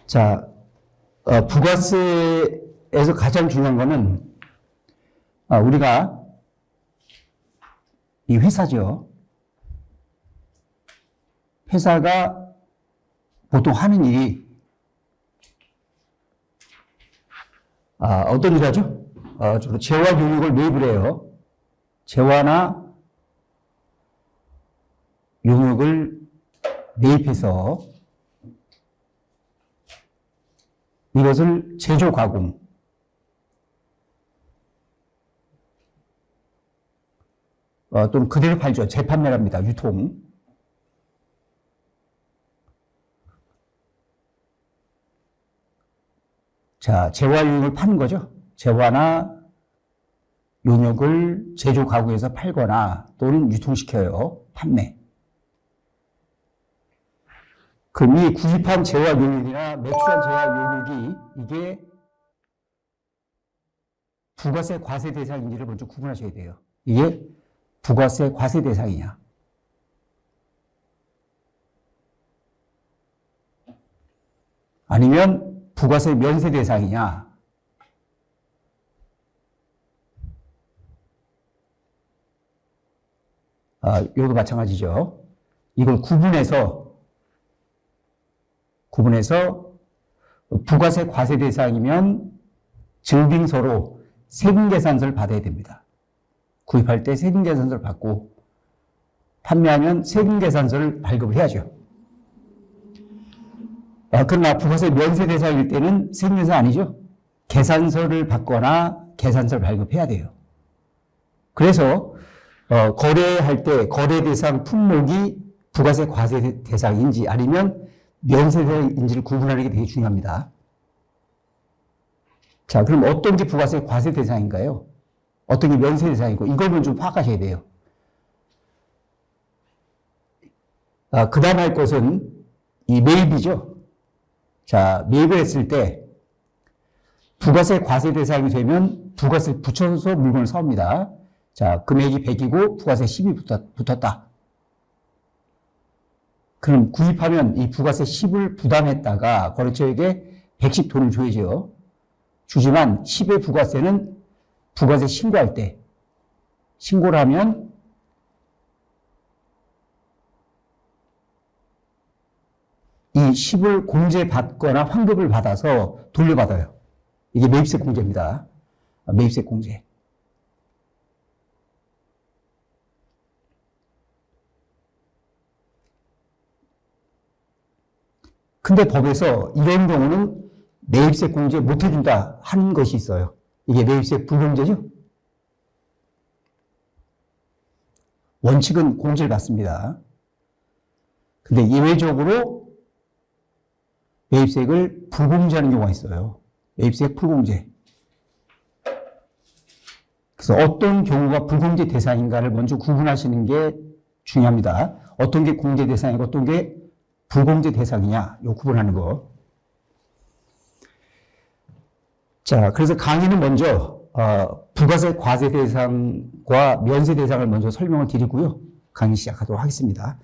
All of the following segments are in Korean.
자, 부가세에서 가장 중요한 거는 우리가 이 회사죠. 회사가 보통 하는 일이 어떤 일 하죠? 주로 재화 용역을 매입을 해요. 재화나 용역을 매입해서 이것을 제조 가공, 또는 그대로 팔죠. 재판매랍니다. 유통. 자, 재화 용역을 파는 거죠. 재화나 용역을 제조 가공해서 팔거나 또는 유통시켜요. 판매. 그럼 이 구입한 재화 용역이나 매출한 재화 용역이 이게 부가세 과세 대상인지를 먼저 구분하셔야 돼요. 이게 부가세 과세 대상이냐, 아니면 부가세 면세 대상이냐. 이것도 마찬가지죠. 이걸 구분해서 부가세 과세 대상이면 증빙서로 세금계산서를 받아야 됩니다. 구입할 때 세금계산서를 받고 판매하면 세금계산서를 발급을 해야죠. 그러나 부가세 면세 대상일 때는 세금계산 아니죠. 계산서를 받거나 계산서를 발급해야 돼요. 그래서 거래할 때 거래 대상 품목이 부가세 과세 대상인지 아니면 면세 대상인지를 구분하는 게 되게 중요합니다. 자, 그럼 어떤 게 부가세 과세 대상인가요? 어떤 게 면세 대상이고, 이걸 먼저 파악하셔야 돼요. 그 다음 할 것은 이 매입이죠. 자, 매입을 했을 때 부가세 과세 대상이 되면 부가세 붙여서 물건을 사옵니다. 자, 금액이 100이고 부가세 10이 붙었다. 그럼 구입하면 이 부가세 10을 부담했다가 거래처에게 110 돈을 줘야죠. 주지만 10의 부가세는 부가세 신고할 때 신고를 하면 이 10을 공제받거나 환급을 받아서 돌려받아요. 이게 매입세 공제입니다. 매입세 공제. 근데 법에서 이런 경우는 매입세 공제 못 해준다 하는 것이 있어요. 이게 매입세 불공제죠? 원칙은 공제를 받습니다. 근데 예외적으로 매입세액을 불공제하는 경우가 있어요. 매입세액 불공제. 그래서 어떤 경우가 불공제 대상인가를 먼저 구분하시는 게 중요합니다. 어떤 게 공제 대상이고 어떤 게 불공제 대상이냐, 요 구분하는 거. 자, 그래서 강의는 먼저 부가세 과세 대상과 면세 대상을 먼저 설명을 드리고요. 강의 시작하도록 하겠습니다.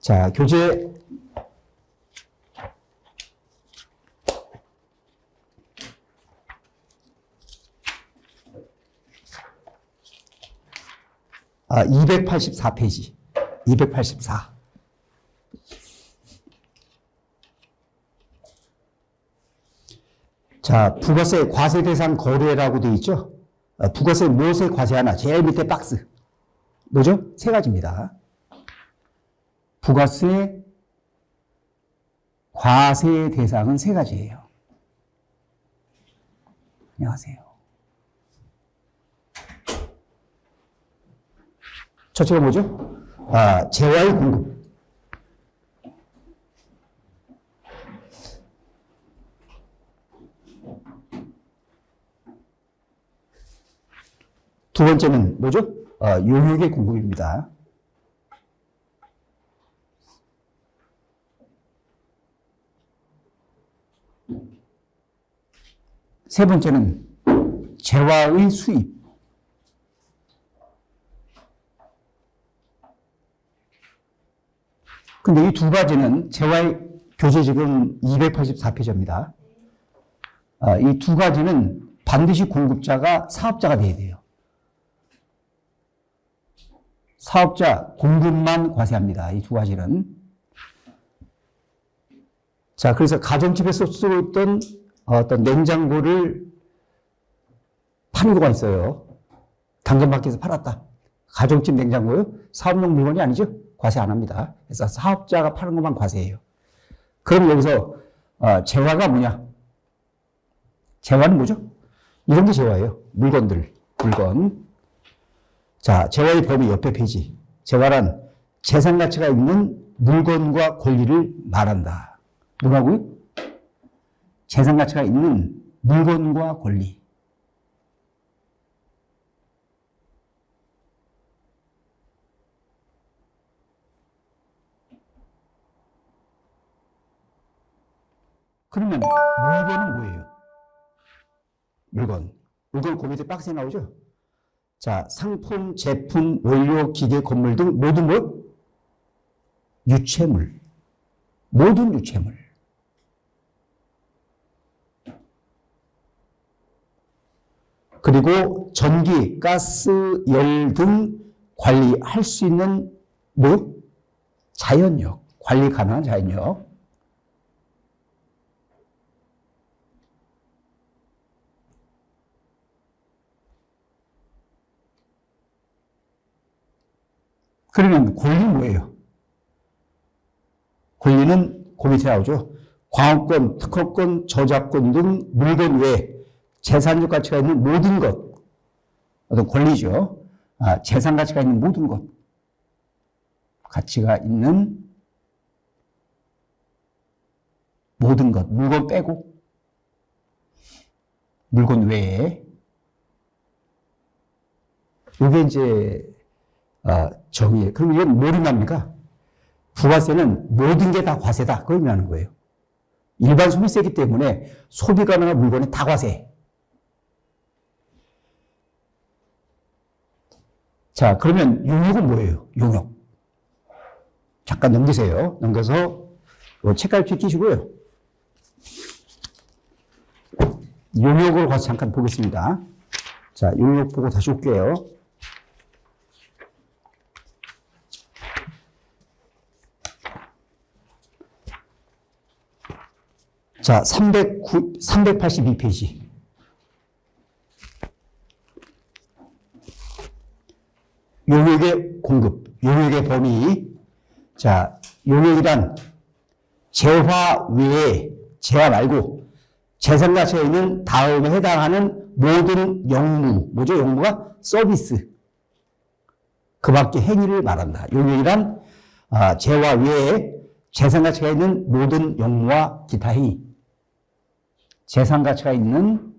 자, 교재 284페이지. 284. 자, 부가세 과세 대상 거래라고 되어 있죠? 부가세 무엇에 과세하나? 제일 밑에 박스. 뭐죠? 세 가지입니다. 부가세 과세 대상은 세 가지예요. 안녕하세요. 첫째가 뭐죠? 재화의 공급. 두 번째는 뭐죠? 용역의 공급입니다. 세 번째는 재화의 수입. 근데 이 두 가지는 재화의 교재 지금 284페이지입니다. 이 두 가지는 반드시 공급자가 사업자가 돼야 돼요. 사업자 공급만 과세합니다. 이 두 가지는. 자, 그래서 가정집에서 쓰고 있던 어떤 냉장고를 파는 거가 있어요. 당근마켓에서 팔았다. 가정집 냉장고요? 사업용 물건이 아니죠? 과세 안 합니다. 그래서 사업자가 파는 것만 과세해요. 그럼 여기서 재화가 뭐냐? 재화는 뭐죠? 이런 게 재화예요. 물건들, 물건. 자, 재화의 범위 옆에 페이지. 재화란 재산 가치가 있는 물건과 권리를 말한다. 뭐라고요? 재산 가치가 있는 물건과 권리. 그러면 물건은 뭐예요? 물건. 물건 그 밑에 박스에 나오죠? 자, 상품, 제품, 원료, 기계, 건물 등 모든 것? 유체물. 모든 유체물. 그리고 전기, 가스, 열 등 관리할 수 있는 뭐? 자연력. 관리 가능한 자연력. 그러면 권리는 뭐예요? 권리는 그 밑에 나오죠. 광업권, 특허권, 저작권 등 물건 외에 재산적 가치가 있는 모든 것. 어떤 권리죠. 재산 가치가 있는 모든 것. 가치가 있는 모든 것. 물건 빼고. 물건 외에. 이게 이제 정의예요. 그럼 이건 뭘 의미합니까? 부가세는 모든 게 다 과세다. 그걸 의미하는 거예요. 일반 소비세이기 때문에 소비 가능한 물건에 다 과세. 자, 그러면 용역은 뭐예요? 용역. 잠깐 넘기세요. 넘겨서 책갈피 끼시고요. 용역을 가서 잠깐 보겠습니다. 자, 용역 보고 다시 올게요. 자, 382페이지. 용역의 공급, 용역의 범위. 자, 용역이란 재화 외에, 재화 말고 재산 가치가 있는 다음에 해당하는 모든 영무, 뭐죠? 영무가 서비스. 그 밖의 행위를 말한다. 용역이란 재화 외에 재산 가치가 있는 모든 영무와 기타 행위. 재산 가치가 있는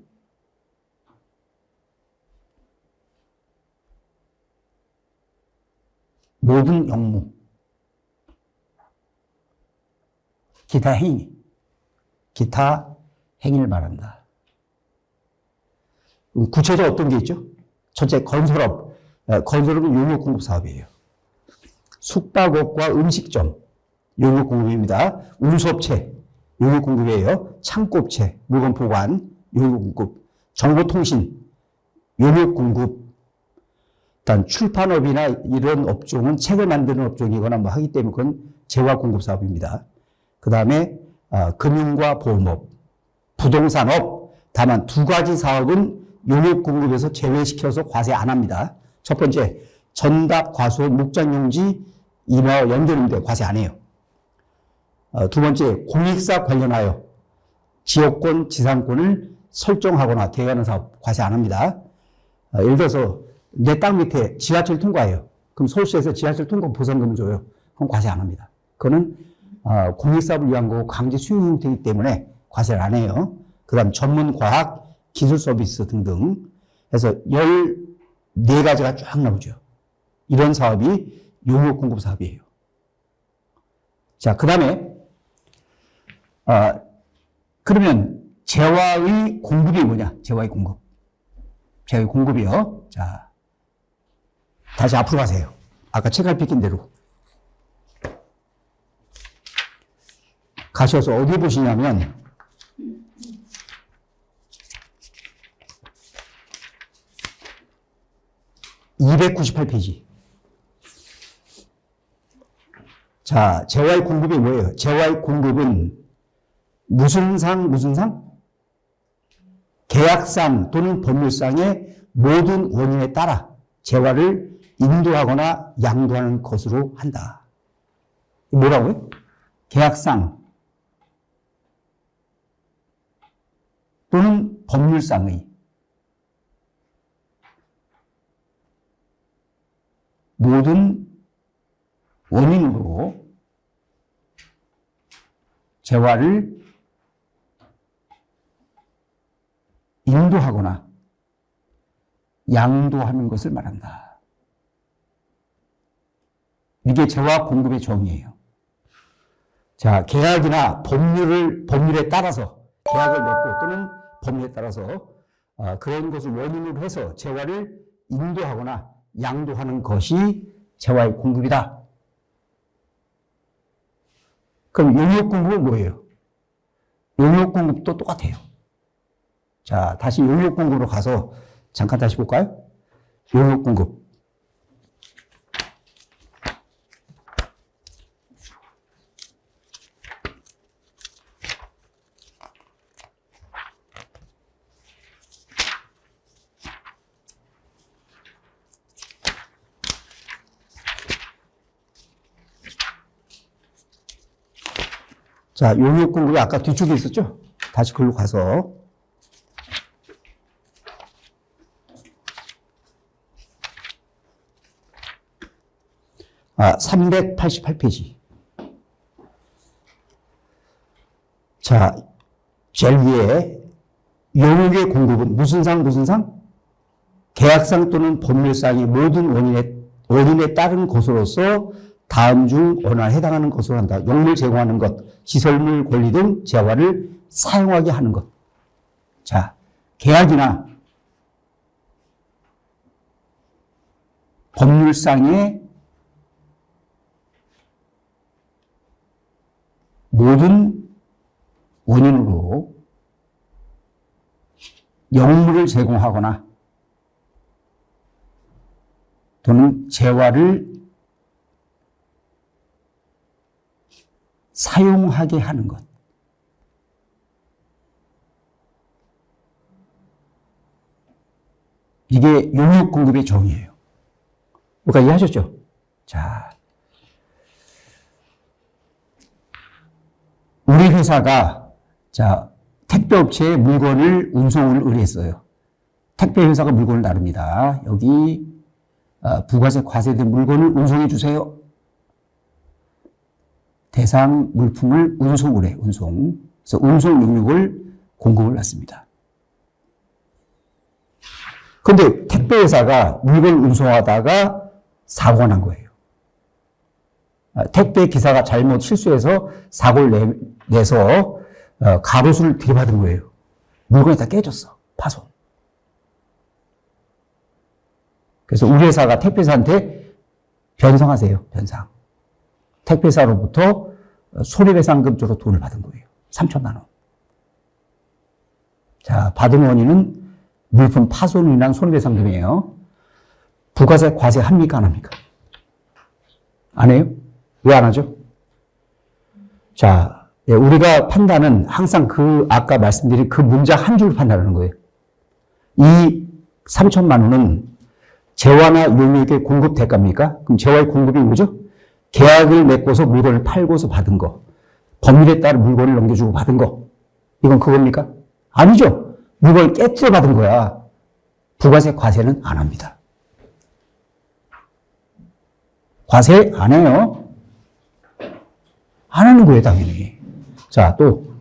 모든 영무, 기타 행위, 기타 행위를 말한다. 구체적으로 어떤 게 있죠? 첫째, 건설업. 건설업은 용역 공급 사업이에요. 숙박업과 음식점, 용역 공급입니다. 운수업체, 용역 공급이에요. 창고업체, 물건 보관, 용역 공급. 정보통신, 용역 공급. 일단 출판업이나 이런 업종은 책을 만드는 업종이거나 뭐 하기 때문에 그건 재화 공급 사업입니다. 그 다음에 금융과 보험업, 부동산업. 다만 두 가지 사업은 용역 공급에서 제외시켜서 과세 안 합니다. 첫 번째, 전답, 과수업, 목장용지, 임화와 연결인데 과세 안 해요. 두 번째, 공익사 관련하여 지역권, 지상권을 설정하거나 대여하는 사업 과세 안 합니다. 예를 들어서 내 땅 밑에 지하철 통과해요. 그럼 서울시에서 지하철 통과 보상금을 줘요. 그럼 과세 안 합니다. 그거는 공익사업을 위한 거고 강제 수용 형태이기 때문에 과세를 안 해요. 그 다음 전문 과학, 기술 서비스 등등 해서 14가지가 쫙 나오죠. 이런 사업이 용역 공급 사업이에요. 자, 그 다음에 그러면 재화의 공급이 뭐냐? 재화의 공급. 재화의 공급이요. 자, 다시 앞으로 가세요. 아까 책을 뺏긴 대로. 가셔서 어디 보시냐면 298페이지. 자, 재화의 공급이 뭐예요? 재화의 공급은 무슨 상? 계약상 또는 법률상의 모든 원인에 따라 재화를 인도하거나 양도하는 것으로 한다. 뭐라고요? 계약상 또는 법률상의 모든 원인으로 재화를 인도하거나 양도하는 것을 말한다. 이게 재화 공급의 정의예요. 자, 계약이나 법률에 따라서 계약을 맺고 또는 법률에 따라서 그런 것을 원인으로 해서 재화를 인도하거나 양도하는 것이 재화의 공급이다. 그럼 용역 공급은 뭐예요? 용역 공급도 똑같아요. 자, 다시 용역 공급으로 가서 잠깐 다시 볼까요? 용역 공급. 자, 용역 공급이 아까 뒤쪽에 있었죠? 다시 글로 가서. 아, 388페이지. 자, 제일 위에 용역의 공급은 무슨 상? 계약상 또는 법률상의 모든 원인에 따른 것으로서 다음 중 어느 하나에 해당하는 것으로 한다. 용물 제공하는 것, 시설물 권리 등 재화를 사용하게 하는 것. 자, 계약이나 법률상의 모든 원인으로 영물을 제공하거나 또는 재화를 사용하게 하는 것. 이게 용역 공급의 정의예요. 그러니까 이해하셨죠? 자, 우리 회사가 택배업체에 물건을 운송을 의뢰했어요. 택배회사가 물건을 나릅니다. 여기 부가세 과세된 물건을 운송해 주세요. 대상 물품을 운송을 해, 운송. 그래서 운송 용역을 공급을 놨습니다. 근데 택배회사가 물건을 운송하다가 사고가 난 거예요. 택배 기사가 잘못 실수해서 사고를 내서 가로수를 들이받은 거예요. 물건이 다 깨졌어. 파손. 그래서 우리 회사가 택배사한테 변상하세요. 변상. 택배사로부터 손해배상금 쪽으로 돈을 받은 거예요. 3천만 원. 자, 받은 원인은 물품 파손으로 인한 손해배상금이에요. 부가세 과세 합니까? 안 합니까? 안 해요? 왜 안 하죠? 자, 우리가 판단은 항상 아까 말씀드린 그 문장 한 줄 판단하는 거예요. 이 3천만 원은 재화나 용역의 공급 대가입니까? 그럼 재화의 공급이 뭐죠? 계약을 맺고서 물건을 팔고서 받은 거. 법률에 따라 물건을 넘겨주고 받은 거. 이건 그겁니까? 아니죠. 물건을 깨뜨려 받은 거야. 부가세 과세는 안 합니다. 과세 안 해요. 안 하는 거예요, 당연히. 자, 또.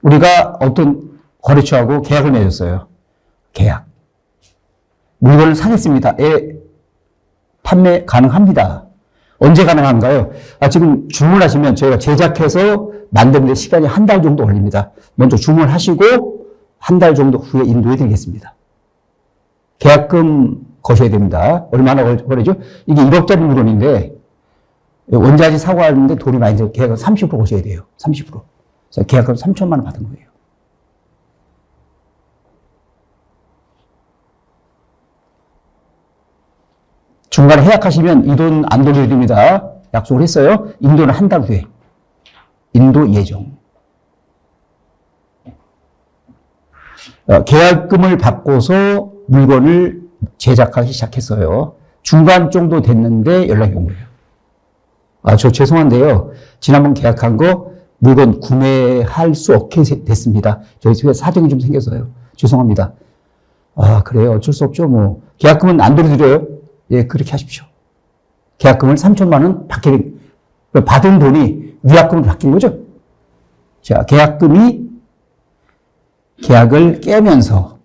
우리가 어떤 거래처하고 계약을 맺었어요. 계약. 물건을 사겠습니다. 판매 가능합니다. 언제 가능한가요? 지금 주문하시면 저희가 제작해서 만드는데 시간이 한 달 정도 걸립니다. 먼저 주문하시고 한 달 정도 후에 인도해 드리겠습니다. 계약금 거셔야 됩니다. 얼마나 거래죠? 이게 1억짜리 물건인데 원자재 사고하는데 돈이 많이 들어 계약금 30% 오셔야 돼요. 30%. 그래서 계약금 3천만 원 받은 거예요. 중간에 해약하시면 이 돈 안 돌려야 됩니다. 약속을 했어요. 인도는 한 달 후에. 인도 예정. 계약금을 받고서 물건을 제작하기 시작했어요. 중간 정도 됐는데 연락이 온 거예요. 저 죄송한데요. 지난번 계약한 거 물건 구매할 수 없게 됐습니다. 저희 집에 사정이 좀 생겨서요. 죄송합니다. 그래요. 어쩔 수 없죠. 뭐 계약금은 안 돌려드려요. 예, 그렇게 하십시오. 계약금을 3천만 원 받은 돈이 위약금으로 바뀐 거죠. 자, 계약을 깨면서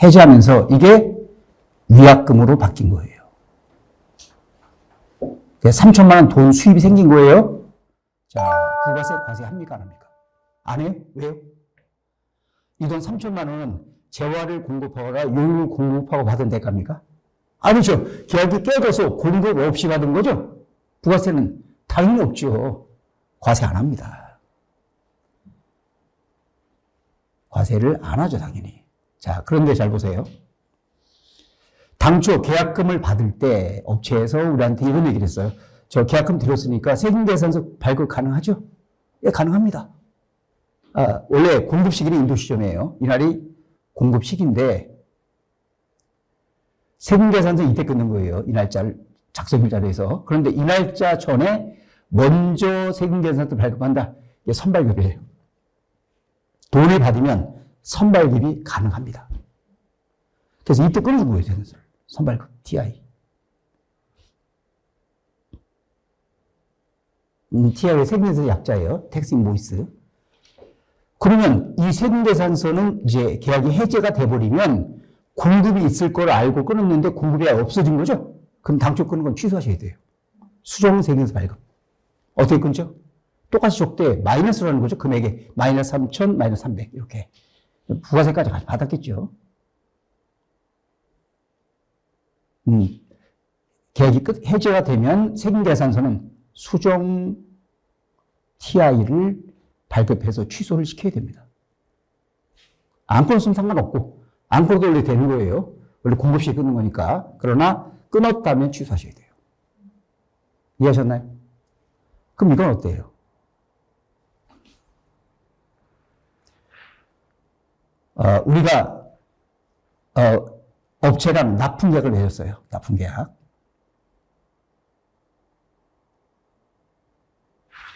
해지하면서 이게 위약금으로 바뀐 거예요. 3천만 원 돈 수입이 생긴 거예요. 자, 부가세 과세 합니까? 안 합니까? 안 해요? 왜요? 이 돈 3천만 원은 재화를 공급하거나 요율을 공급하고 받은 대가입니까? 아니죠. 계약이 깨져서 공급 없이 받은 거죠. 부가세는 당연히 없죠. 과세 안 합니다. 과세를 안 하죠, 당연히. 자, 그런데 잘 보세요. 당초 계약금을 받을 때 업체에서 우리한테 이런 얘기를 했어요. 저 계약금 드렸으니까 세금계산서 발급 가능하죠? 예, 가능합니다. 원래 공급시기는 인도 시점이에요. 이날이 공급시기인데 세금계산서 이때 끊는 거예요. 이 날짜를 작성일자로 해서. 그런데 이 날짜 전에 먼저 세금계산서 발급한다. 이게 선발급이에요. 돈을 받으면 선발급이 가능합니다. 그래서 이때 끊어준 거예요. 선발급, TI. TI의 세금계산서 약자예요. 텍스 인보이스. 그러면 이 세금계산서는 이제 계약이 해제가 돼버리면 공급이 있을 걸 알고 끊었는데 공급이 없어진 거죠? 그럼 당초 끊은 건 취소하셔야 돼요. 수정 세금계산서 발급. 어떻게 끊죠? 똑같이 족대 마이너스라는 거죠. 금액에 마이너스 3,000, 마이너스 300 이렇게. 부가세까지 같이 받았겠죠. 계약이 해제가 되면 세금계산서는 수정 TI를 발급해서 취소를 시켜야 됩니다. 안 끊었으면 상관없고 안 끊어도 원래 되는 거예요. 원래 공급 시 끊는 거니까. 그러나 끊었다면 취소하셔야 돼요. 이해하셨나요? 그럼 이건 어때요? 우리가 업체랑 납품계약을 맺었어요. 납품계약.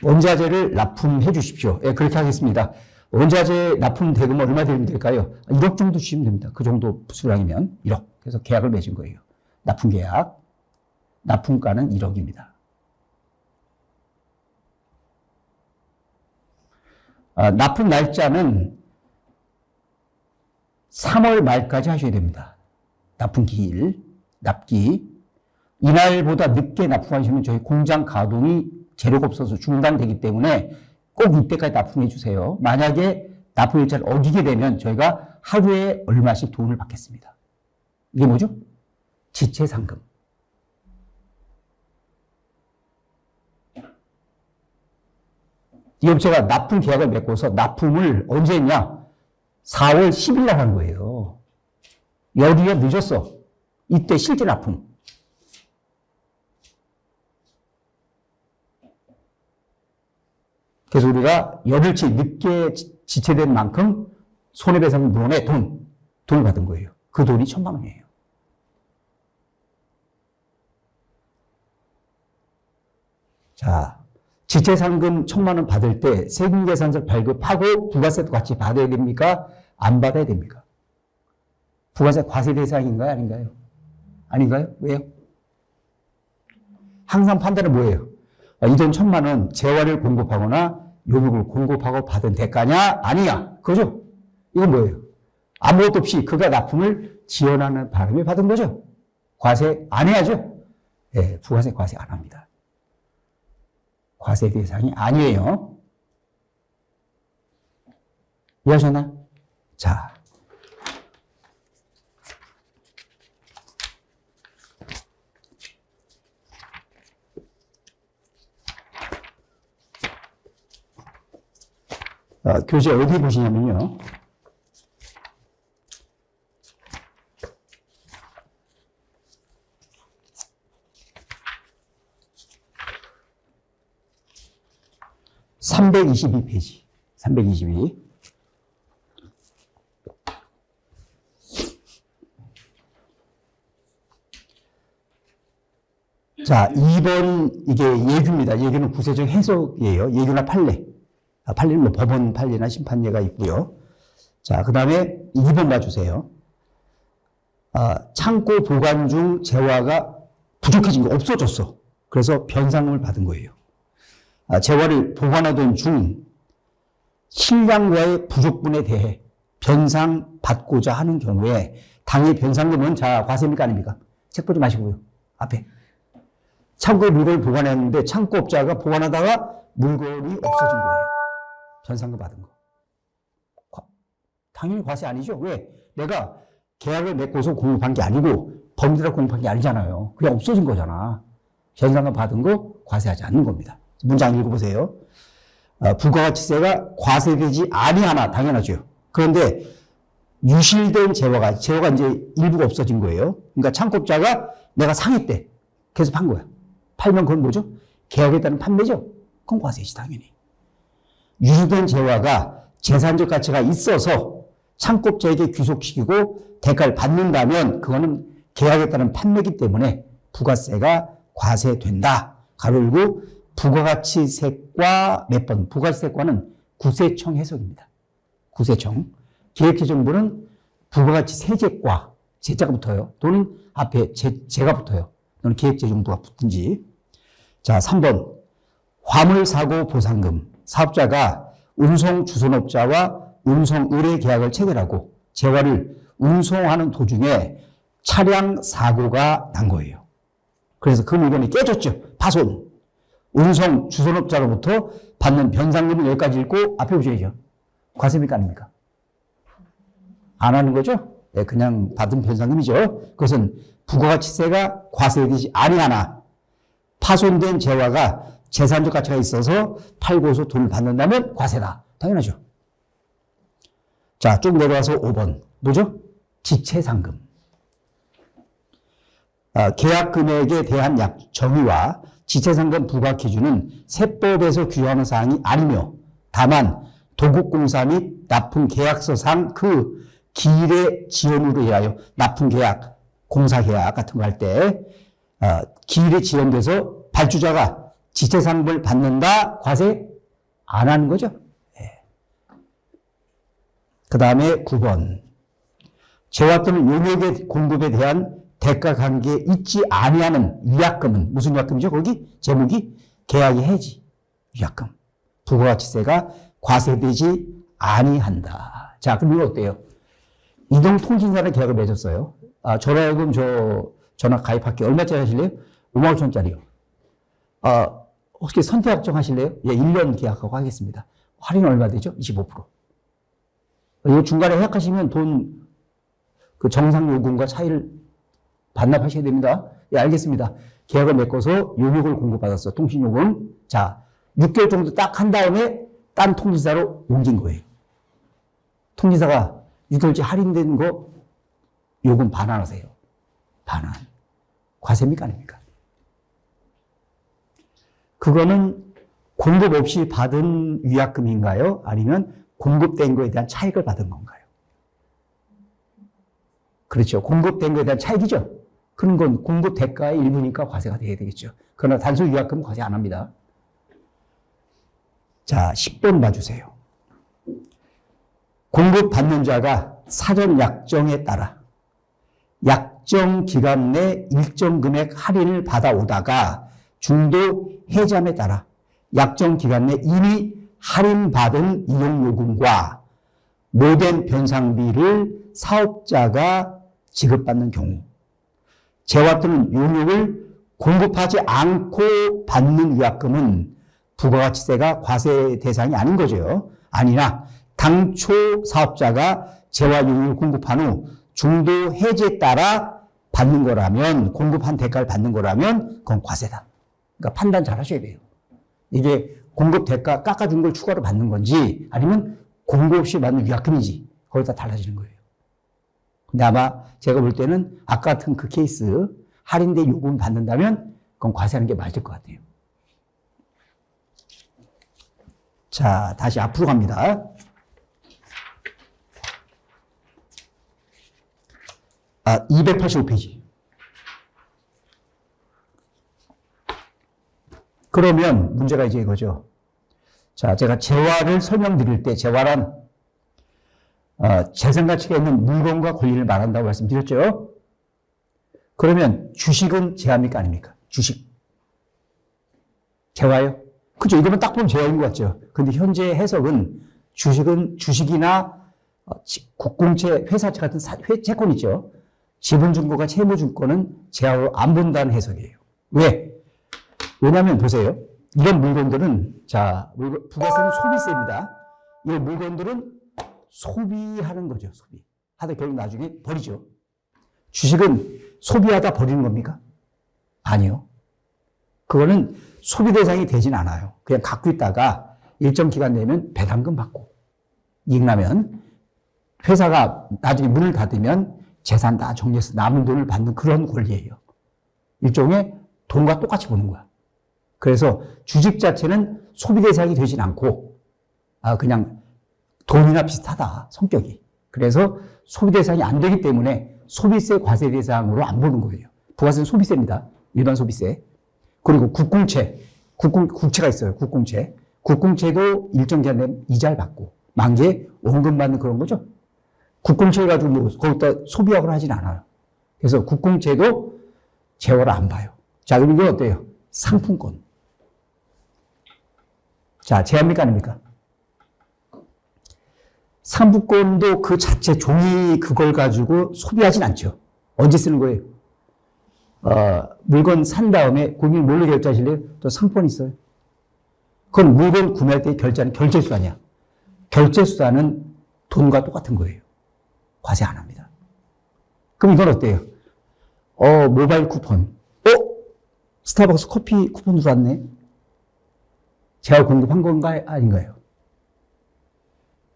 원자재를 납품해 주십시오. 예, 그렇게 하겠습니다. 원자재 납품 대금 얼마 되면 될까요? 1억 정도 주시면 됩니다. 그 정도 수량이면 1억. 그래서 계약을 맺은 거예요. 납품계약. 납품가는 1억입니다. 납품 날짜는 3월 말까지 하셔야 됩니다. 납품 기일, 납기. 이날보다 늦게 납품하시면 저희 공장 가동이 재료가 없어서 중단되기 때문에 꼭 이때까지 납품해 주세요. 만약에 납품 일자를 어기게 되면 저희가 하루에 얼마씩 돈을 받겠습니다. 이게 뭐죠? 지체상금. 이 업체가 납품 계약을 맺고서 납품을 언제 했냐? 4월 10일 날 한 거예요. 열흘이 늦었어. 이때 실제 납품. 그래서 우리가 열흘치 늦게 지체된 만큼 손해배상 물원에 돈을 받은 거예요. 그 돈이 1,000만 원이에요. 자, 지체상금 1,000만 원 받을 때 세금계산서 발급하고 부가세도 같이 받아야 됩니까? 안 받아야 됩니까? 부가세 과세 대상인가요? 아닌가요? 아닌가요? 왜요? 항상 판단은 뭐예요? 이 돈 1,000만 원 재화를 공급하거나 요금을 공급하고 받은 대가냐? 아니냐? 그죠? 이건 뭐예요? 아무것도 없이 그가 납품을 지원하는 바람에 받은 거죠? 과세 안 해야죠? 네, 부가세 과세 안 합니다. 과세 대상이 아니에요. 이해하셨나? 자. 교재 어디 보시냐면요. (322페이지) 322. 자, 2번, 이게 예규입니다. 예규는 구세적 해석이에요. 예규나 판례. 판례는 뭐 법원 판례나 심판례가 있고요. 자, 그 다음에 2번 봐주세요. 창고 보관 중 재화가 부족해진 거, 없어졌어. 그래서 변상금을 받은 거예요. 재화를 보관하던 중 신량과의 부족분에 대해 변상받고자 하는 경우에 당일 변상금은 자, 과세입니까 아닙니까? 책 보지 마시고요. 앞에. 창고에 물건을 보관했는데 창고업자가 보관하다가 물건이 없어진 거예요. 변상금 받은 거. 당연히 과세 아니죠. 왜? 내가 계약을 맺고서 공급한 게 아니고 범죄라 공급한 게 아니잖아요. 그냥 없어진 거잖아. 변상금 받은 거 과세하지 않는 겁니다. 문장 읽어보세요. 부가가치세가 과세되지 아니하나 당연하죠. 그런데 유실된 재화가 이제 일부가 없어진 거예요. 그러니까 창고업자가 내가 상했대. 그래서 판 거야. 팔면 그건 뭐죠? 계약에 따른 판매죠? 그건 과세지 당연히. 유실된 재화가 재산적 가치가 있어서 창고업자에게 귀속시키고 대가를 받는다면 그거는 계약에 따른 판매이기 때문에 부가세가 과세된다. 가로 열고 부가가치세과 몇 번? 부가가치세과는 구세청 해석입니다. 구세청. 기획재정부는 부가가치세제과, 세자가 붙어요. 또는 앞에 제가 붙어요. 또는 기획재정부가 붙든지. 자, 3번. 화물사고 보상금. 사업자가 운송 주선업자와 운송 의뢰 계약을 체결하고 재화를 운송하는 도중에 차량 사고가 난 거예요. 그래서 그 물건이 깨졌죠. 파손. 운송 주선업자로부터 받는 변상금은 여기까지 읽고 앞에 보셔야죠. 과세입니까 아닙니까? 안 하는 거죠? 네, 그냥 받은 변상금이죠. 그것은 부가가치세가 과세되지 아니하나 파손된 재화가 재산적 가치가 있어서 팔고서 돈을 받는다면 과세다. 당연하죠. 자, 쭉 내려와서 5번. 뭐죠? 지체상금. 계약 금액에 대한 정의와 지체상금 부과 기준은 세법에서 규정하는 사항이 아니며 다만 도국공사 및 납품계약서상 그 기일의 지연으로 인하여 납품계약, 공사계약 같은 거 할 때 기일에 지연돼서 발주자가 지체상금을 받는다? 과세 안 하는 거죠. 네. 그 다음에 9번. 재화 또는 용역의 공급에 대한 대가 관계에 있지 아니하는 위약금은 무슨 위약금이죠? 거기 제목이 계약의 해지 위약금. 부가가치세가 과세되지 아니한다. 자, 그럼 이거 어때요? 이동통신사를 계약을 맺었어요. 전화요금 전화 가입할게요. 얼마짜리 하실래요? 5만 5천짜리요. 혹시 선택 확정하실래요? 예, 1년 계약하고 하겠습니다. 할인 얼마 되죠? 25%. 이거 중간에 해약하시면 그 정상 요금과 차이를 반납하셔야 됩니다. 예, 알겠습니다. 계약을 맺고서 용역을 공급받았어. 통신요금. 자, 6개월 정도 딱 한 다음에 딴 통신사로 옮긴 거예요. 통신사가 6개월째 할인된 거 요금 반환하세요. 반환. 과세입니까? 아닙니까? 그거는 공급 없이 받은 위약금인가요? 아니면 공급된 거에 대한 차익을 받은 건가요? 그렇죠. 공급된 거에 대한 차익이죠. 그런 건 공급 대가의 일부니까 과세가 돼야 되겠죠. 그러나 단순 위약금은 과세 안 합니다. 자, 10번 봐주세요. 공급받는 자가 사전 약정에 따라 약정 기간 내 일정 금액 할인을 받아오다가 중도 해지함에 따라 약정 기간 내 이미 할인받은 이용요금과 모된 변상비를 사업자가 지급받는 경우 재화 또는 용역을 공급하지 않고 받는 위약금은 부가가치세가 과세 대상이 아닌 거죠. 아니나 당초 사업자가 재화 용역을 공급한 후 중도 해지에 따라 받는 거라면 공급한 대가를 받는 거라면 그건 과세다. 그러니까 판단 잘 하셔야 돼요. 이게 공급 대가 깎아준 걸 추가로 받는 건지 아니면 공급 없이 받는 위약금인지 거기다 달라지는 거예요. 근데 아마 제가 볼 때는 아까 같은 그 케이스 할인된 요금을 받는다면 그건 과세하는 게 맞을 것 같아요. 자, 다시 앞으로 갑니다. 285페이지. 그러면 문제가 이제 이거죠. 자, 제가 재화를 설명드릴 때 재화란 재산 가치가 있는 물건과 권리를 말한다고 말씀드렸죠. 그러면 주식은 재화입니까 아닙니까? 주식. 재화요? 그죠? 이거만 딱 보면 재화인 것 같죠. 근데 현재 해석은 주식은 주식이나 국공채, 회사채 같은 채권 있죠. 지분증권과 채무증권은 재화로 안 본다는 해석이에요. 왜? 왜냐하면 보세요. 이런 물건들은 자 부가세는 소비세입니다. 이 물건들은 소비하는 거죠. 소비. 하다 결국 나중에 버리죠. 주식은 소비하다 버리는 겁니까? 아니요. 그거는 소비 대상이 되진 않아요. 그냥 갖고 있다가 일정 기간 내면 배당금 받고 이익 나면 회사가 나중에 문을 닫으면 재산 다 정리해서 남은 돈을 받는 그런 권리예요. 일종의 돈과 똑같이 보는 거야. 그래서 주식 자체는 소비 대상이 되진 않고 그냥 돈이나 비슷하다 성격이. 그래서 소비 대상이 안 되기 때문에 소비세 과세 대상으로 안 보는 거예요. 부가세는 소비세입니다. 일반 소비세. 그리고 국채가 있어요. 국공채도 일정 기간 되면 이자를 받고 만기에 원금 받는 그런 거죠. 국공채 가지고 뭐 거기다 소비하거나 하진 않아요. 그래서 국공채도 재화를 안 봐요. 자, 그럼 이건 어때요? 상품권. 자, 재화입니까 아닙니까? 상품권도 그 자체 종이 그걸 가지고 소비하진 않죠. 언제 쓰는 거예요? 물건 산 다음에 고객님 뭘로 결제하실래요? 또 상품권 있어요. 그건 물건 구매할 때 결제하는 결제수단이야. 결제수단은 돈과 똑같은 거예요. 과세 안 합니다. 그럼 이건 어때요? 모바일 쿠폰. 스타벅스 커피 쿠폰 들어왔네. 제가 공급한 건가요? 아닌가요?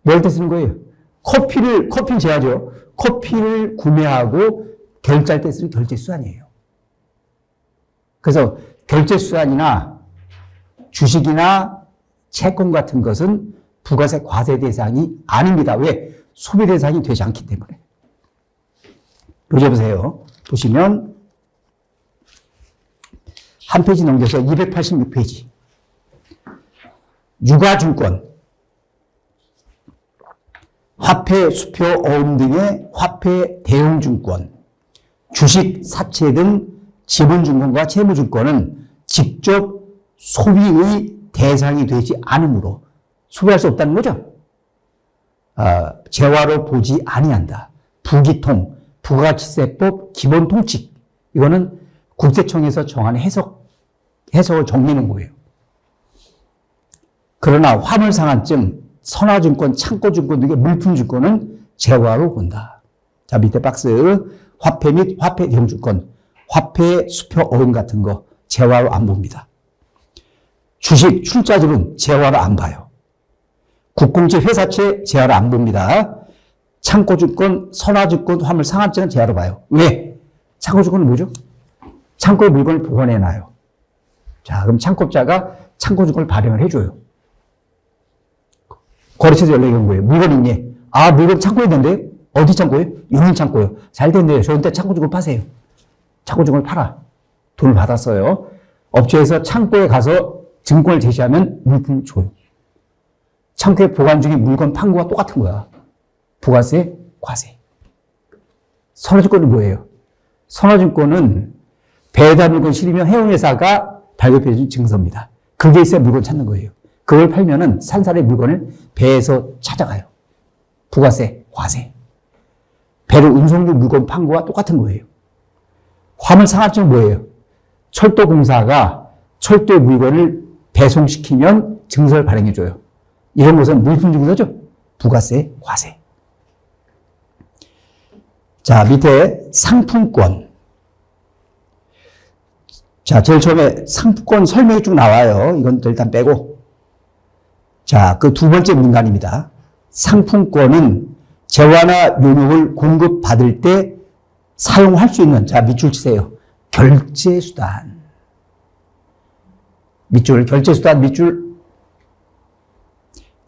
뭘 때 쓰는 거예요? 커피는 제하죠. 커피를 구매하고 결제할 때 쓰는 결제수단이에요. 그래서 결제수단이나 주식이나 채권 같은 것은 부가세 과세 대상이 아닙니다. 왜? 소비 대상이 되지 않기 때문에. 여기 보세요. 보시면 한 페이지 넘겨서 286페이지. 유가증권, 화폐, 수표, 어음 등의 화폐 대용증권, 주식, 사채 등 지분증권과 채무증권은 직접 소비의 대상이 되지 않으므로 소비할 수 없다는 거죠. 재화로 보지 아니한다. 부기통, 부가가치세법 기본 통칙. 이거는 국세청에서 정한 해석을 정리하는 거예요. 그러나 화물상환증, 선화증권, 창고증권 등의 물품증권은 재화로 본다. 자, 밑에 박스 화폐 및 화폐 대용증권, 화폐, 수표, 어음 같은 거 재화로 안 봅니다. 주식, 출자지분 재화로 안 봐요. 국공채, 회사채 재화로 안 봅니다. 창고증권, 선화증권, 화물상환증은 재화로 봐요. 왜? 창고증권은 뭐죠? 창고에 물건을 보관해놔요. 자, 그럼 창고자가 창고증권을 발행을 해줘요. 거래처에서 연락이 온 거예요. 물건 있니? 물건 창고에 있는데요? 어디 창고예요? 용인창고요. 잘 됐네요. 저한테 창고증권 파세요. 창고증권을 팔아. 돈을 받았어요. 업체에서 창고에 가서 증권을 제시하면 물품을 줘요. 창고에 보관 중인 물건 판 거와 똑같은 거야. 부가세, 과세. 선화증권은 뭐예요? 선화증권은 배에다 물건 실으면 해운회사가 발급해준 증서입니다. 그게 있어야 물건 찾는 거예요. 그걸 팔면은 산 사람의 물건을 배에서 찾아가요. 부가세, 과세. 배로 운송료 물건 판 거와 똑같은 거예요. 화물상환증은 뭐예요? 철도공사가 철도의 물건을 배송시키면 증서를 발행해줘요. 이런 것은 물품증서죠? 부가세, 과세. 자, 밑에 상품권. 자, 제일 처음에 상품권 설명이 쭉 나와요. 이건 일단 빼고. 자, 그 두 번째 문단입니다. 상품권은 재화나 용역을 공급받을 때 사용할 수 있는, 자, 밑줄 치세요. 결제수단. 밑줄, 결제수단, 밑줄.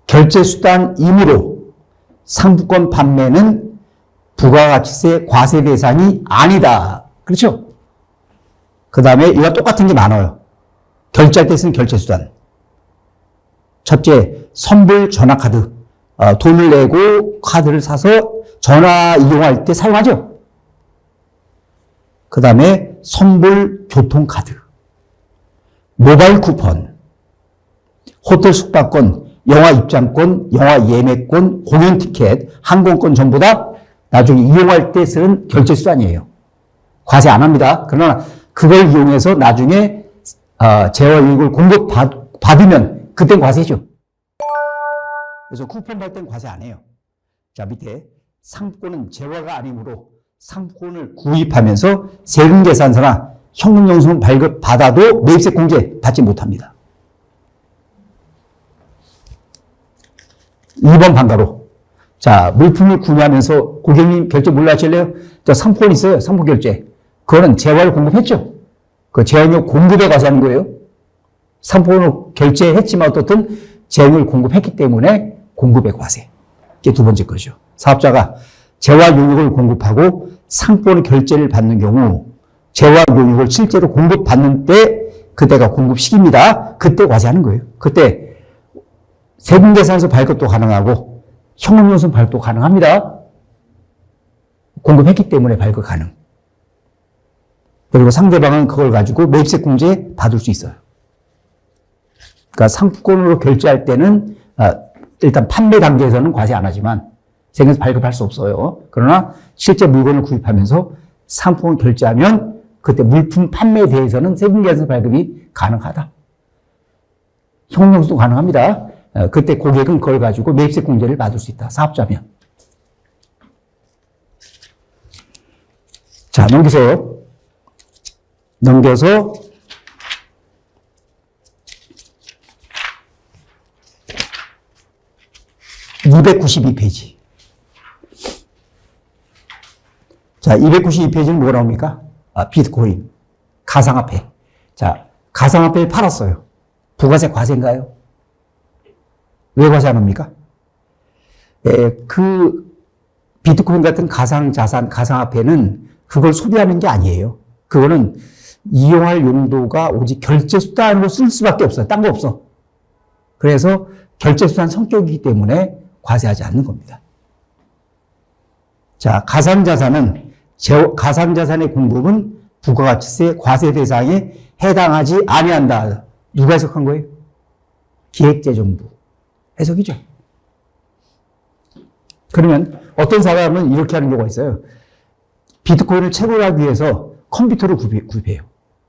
결제수단이므로 상품권 판매는 부가가치세 과세 대상이 아니다. 그렇죠? 그 다음에 이와 똑같은 게 많아요. 결제할 때 쓰는 결제수단. 첫째, 선불 전화카드. 돈을 내고 카드를 사서 전화 이용할 때 사용하죠. 그 다음에 선불 교통카드, 모바일 쿠폰, 호텔 숙박권, 영화 입장권, 영화 예매권, 공연 티켓, 항공권 전부 다 나중에 이용할 때 쓰는 결제수단이에요. 과세 안 합니다. 그러나 그걸 이용해서 나중에 재화유익을 공급받으면 그땐 과세죠. 그래서 쿠폰 받을 땐 과세 안 해요. 자, 밑에 상품권은 재화가 아니므로 상품권을 구입하면서 세금계산서나 현금영수증 발급받아도 매입세 공제 받지 못합니다. 2번 방가로. 자, 물품을 구매하면서 고객님 결제 뭘로 하실래요? 저 상품권 있어요. 상품 결제. 그거는 재화를 공급했죠. 그 재화료 공급에 과세하는 거예요. 상품권을 결제했지만 어떻든 재화를 공급했기 때문에 공급에 과세. 이게 두 번째 거죠. 사업자가 재화 용역을 공급하고 상품권 결제를 받는 경우 재화 용역을 실제로 공급받는 때 그때가 공급 시기입니다. 그때 과세하는 거예요. 그때 세금계산서 발급도 가능하고 현금영수증 발급도 가능합니다. 공급했기 때문에 발급 가능. 그리고 상대방은 그걸 가지고 매입세 공제 받을 수 있어요. 그러니까 상품권으로 결제할 때는 일단 판매 단계에서는 과세 안 하지만 세금에서 발급할 수 없어요. 그러나 실제 물건을 구입하면서 상품을 결제하면 그때 물품 판매에 대해서는 세금계산서 발급이 가능하다. 현금영수도 가능합니다. 그때 고객은 그걸 가지고 매입세 공제를 받을 수 있다. 사업자면. 자, 넘겨서 292페이지. 자, 292페이지는 뭐가 나옵니까? 비트코인, 가상화폐. 자, 가상화폐를 팔았어요. 부가세 과세인가요? 왜 과세 안 합니까? 그 비트코인 같은 가상자산, 가상화폐는 그걸 소비하는 게 아니에요. 그거는 이용할 용도가 오직 결제수단으로 쓸 수밖에 없어요. 딴 거 없어. 그래서 결제수단 성격이기 때문에 과세하지 않는 겁니다. 자, 가상자산의 공급은 부가가치세 과세 대상에 해당하지 아니한다. 누가 해석한 거예요? 기획재정부 해석이죠. 그러면 어떤 사람은 이렇게 하는 경우가 있어요. 비트코인을 채굴하기 위해서 컴퓨터를 구입해요.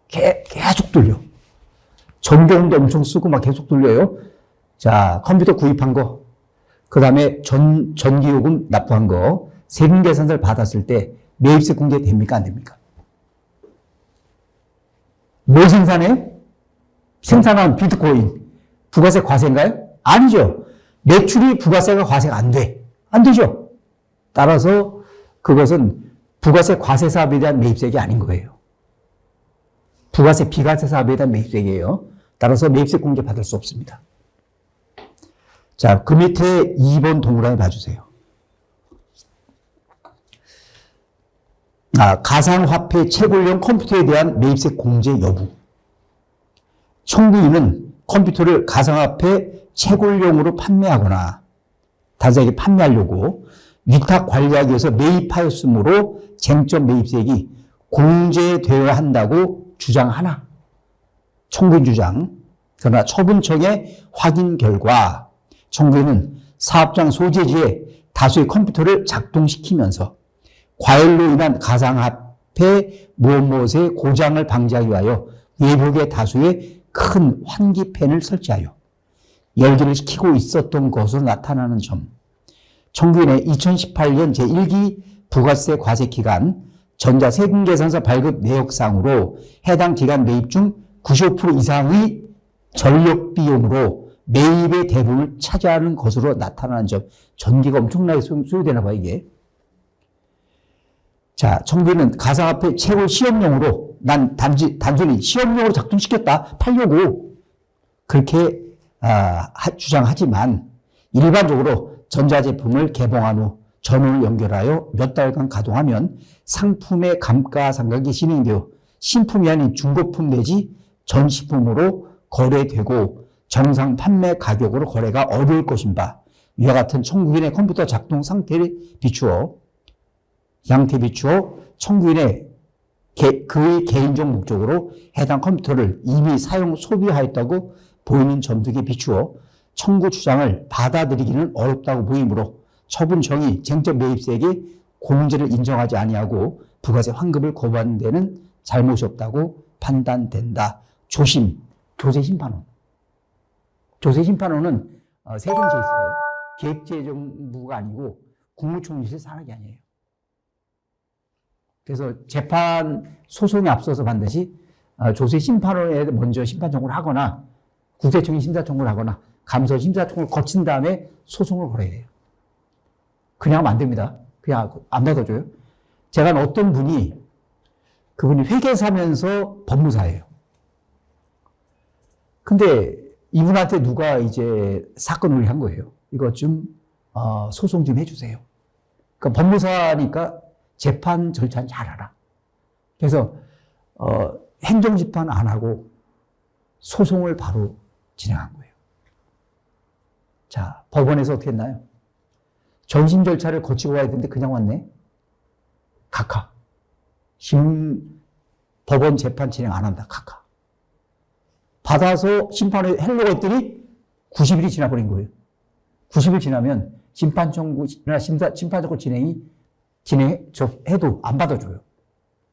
계속 돌려. 전경도 엄청 쓰고 막 계속 돌려요. 자, 컴퓨터 구입한 거, 그 다음에 전기요금 납부한 거, 세금계산서를 받았을 때 매입세 공제 됩니까? 안 됩니까? 뭘 생산해요? 생산한 비트코인. 부가세 과세인가요? 아니죠. 매출이 부가세가 과세가 안 돼. 안 되죠. 따라서 그것은 부가세 과세 사업에 대한 매입세액이 아닌 거예요. 부가세 비과세 사업에 대한 매입세액이에요. 따라서 매입세 공제 받을 수 없습니다. 자, 그 밑에 2번 동그라미 봐주세요. 가상화폐 채굴용 컴퓨터에 대한 매입세 공제 여부. 청구인은 컴퓨터를 가상화폐 채굴용으로 판매하거나 단순하게 판매하려고 위탁 관리하기 위해서 매입하였으므로 쟁점 매입세액이 공제되어야 한다고 주장하나 청구인 주장. 그러나 처분청의 확인 결과 청구인은 사업장 소재지에 다수의 컴퓨터를 작동시키면서 과열로 인한 가상화폐 무엇무엇의 고장을 방지하기 위하여 외벽에 다수의 큰 환기팬을 설치하여 열기를 식히고 있었던 것으로 나타나는 점. 청구인의 2018년 제1기 부가세 과세 기간 전자세금계산서 발급 내역상으로 해당 기간 매입 중 95% 이상의 전력 비용으로 매입의 대부분을 차지하는 것으로 나타나는 점. 전기가 엄청나게 소요되나 봐, 이게. 자, 청구인은 가상화폐 채굴 시험용으로 난 단순히 시험용으로 작동시켰다, 팔려고 그렇게 주장하지만 일반적으로 전자제품을 개봉한 후 전원을 연결하여 몇 달간 가동하면 상품의 감가상각이 진행되어 신품이 아닌 중고품 내지 전시품으로 거래되고 정상 판매 가격으로 거래가 어려울 것인 바 위와 같은 청구인의 컴퓨터 작동 상태를 비추어 청구인의 그의 개인적 목적으로 해당 컴퓨터를 이미 사용 소비하였다고 보이는 점 등에 비추어 청구 주장을 받아들이기는 어렵다고 보이므로 처분 정의 쟁점 매입세에게 공제를 인정하지 아니하고 부가세 환급을 거부하는 데는 잘못이 없다고 판단된다. 조세심판원. 조세심판원은 세종시에 있어요. 기획재정부가 아니고 국무총리실 산하기 아니에요. 그래서 재판 소송에 앞서서 반드시 조세심판원에 먼저 심판 청구를 하거나 국세청이 심사 청구를 하거나 감사 심사 청구를 거친 다음에 소송을 걸어야 돼요. 그냥 하면 안 됩니다. 그냥 안 받아줘요. 제가 어떤 분이 그분이 회계사면서 법무사예요. 근데 이분한테 누가 이제 사건을 한 거예요. 이것 좀 소송 좀 해주세요. 그러니까 법무사니까 재판 절차는 잘 알아. 그래서 행정재판 안 하고 소송을 바로 진행한 거예요. 자, 법원에서 어떻게 했나요? 전심 절차를 거치고 와야 되는데 그냥 왔네. 각하. 법원 재판 진행 안 한다. 각하. 받아서 심판에 하려고 했더니 90일이 지나버린 거예요. 90일 지나면 심판 청구나 심판 청구 해도 안 받아줘요.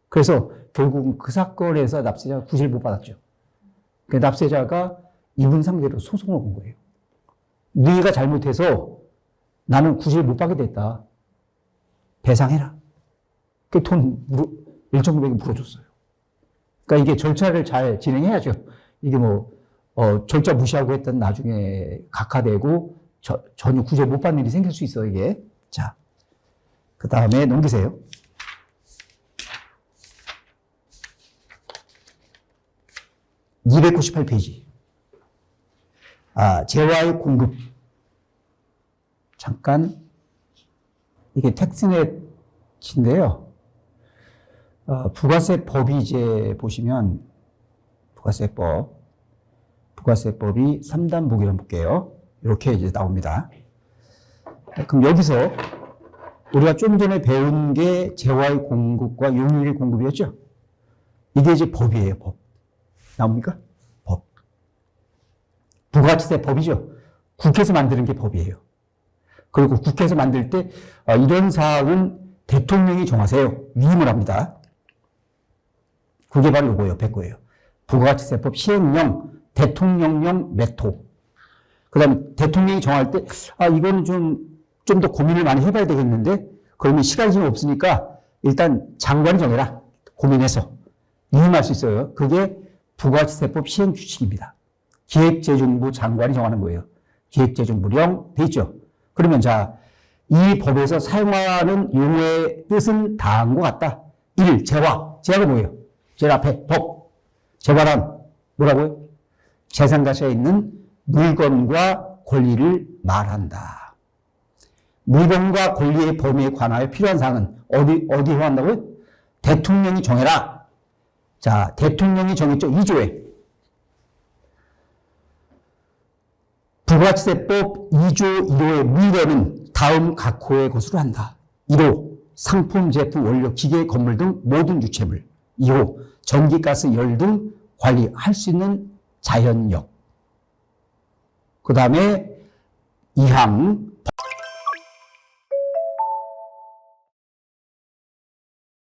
그래서 결국은 그 사건에서 납세자가 90일 못 받았죠. 그 납세자가 이분 상대로 소송을 건 거예요. 네가 잘못해서 나는 90일 못 받게 됐다. 배상해라. 그 돈 일정 금액이 물어줬어요. 그러니까 이게 절차를 잘 진행해야죠. 이게 절차 무시하고 했던 나중에 각하되고 전혀 구제 못 받는 일이 생길 수 있어요, 이게. 자, 그 다음에 넘기세요. (298페이지) 재화의 공급. 잠깐, 이게 텍스넷인데요. 부가세법이 이제 보시면, 부가세법이 3단 보기를 한번 볼게요. 이렇게 이제 나옵니다. 그럼 여기서 우리가 좀 전에 배운 게 재화의 공급과 용익의 공급이었죠? 이게 이제 법이에요, 법. 나옵니까? 법. 부가치세법이죠. 국회에서 만드는 게 법이에요. 그리고 국회에서 만들 때 이런 사항은 대통령이 정하세요. 위임을 합니다. 그게 바로 이거예요. 100거예요. 부가가치세법 시행령, 대통령령 메토. 그 다음에 대통령이 정할 때, 이거는 좀 더 고민을 많이 해봐야 되겠는데, 그러면 시간이 없으니까 일단 장관이 정해라. 고민해서. 위임할 수 있어요. 그게 부가가치세법 시행 규칙입니다. 기획재정부 장관이 정하는 거예요. 기획재정부령 돼 있죠. 그러면 자, 이 법에서 사용하는 용어의 뜻은 다음과 같다. 1. 재화. 재화가 뭐예요? 제일 앞에 법. 재화란 뭐라고요? 재산 가치에 있는 물건과 권리를 말한다. 물건과 권리의 범위에 관하여 필요한 사항은 어디 호한다고요? 대통령이 정해라. 자, 대통령이 정했죠. 2조에. 부가가치세법 2조 1호의 물건은 다음 각 호의 것으로 한다. 1호, 상품, 제품, 원료, 기계, 건물 등 모든 유체물. 2호, 전기, 가스, 열 등 관리할 수 있는 자연력. 그 다음에 2항,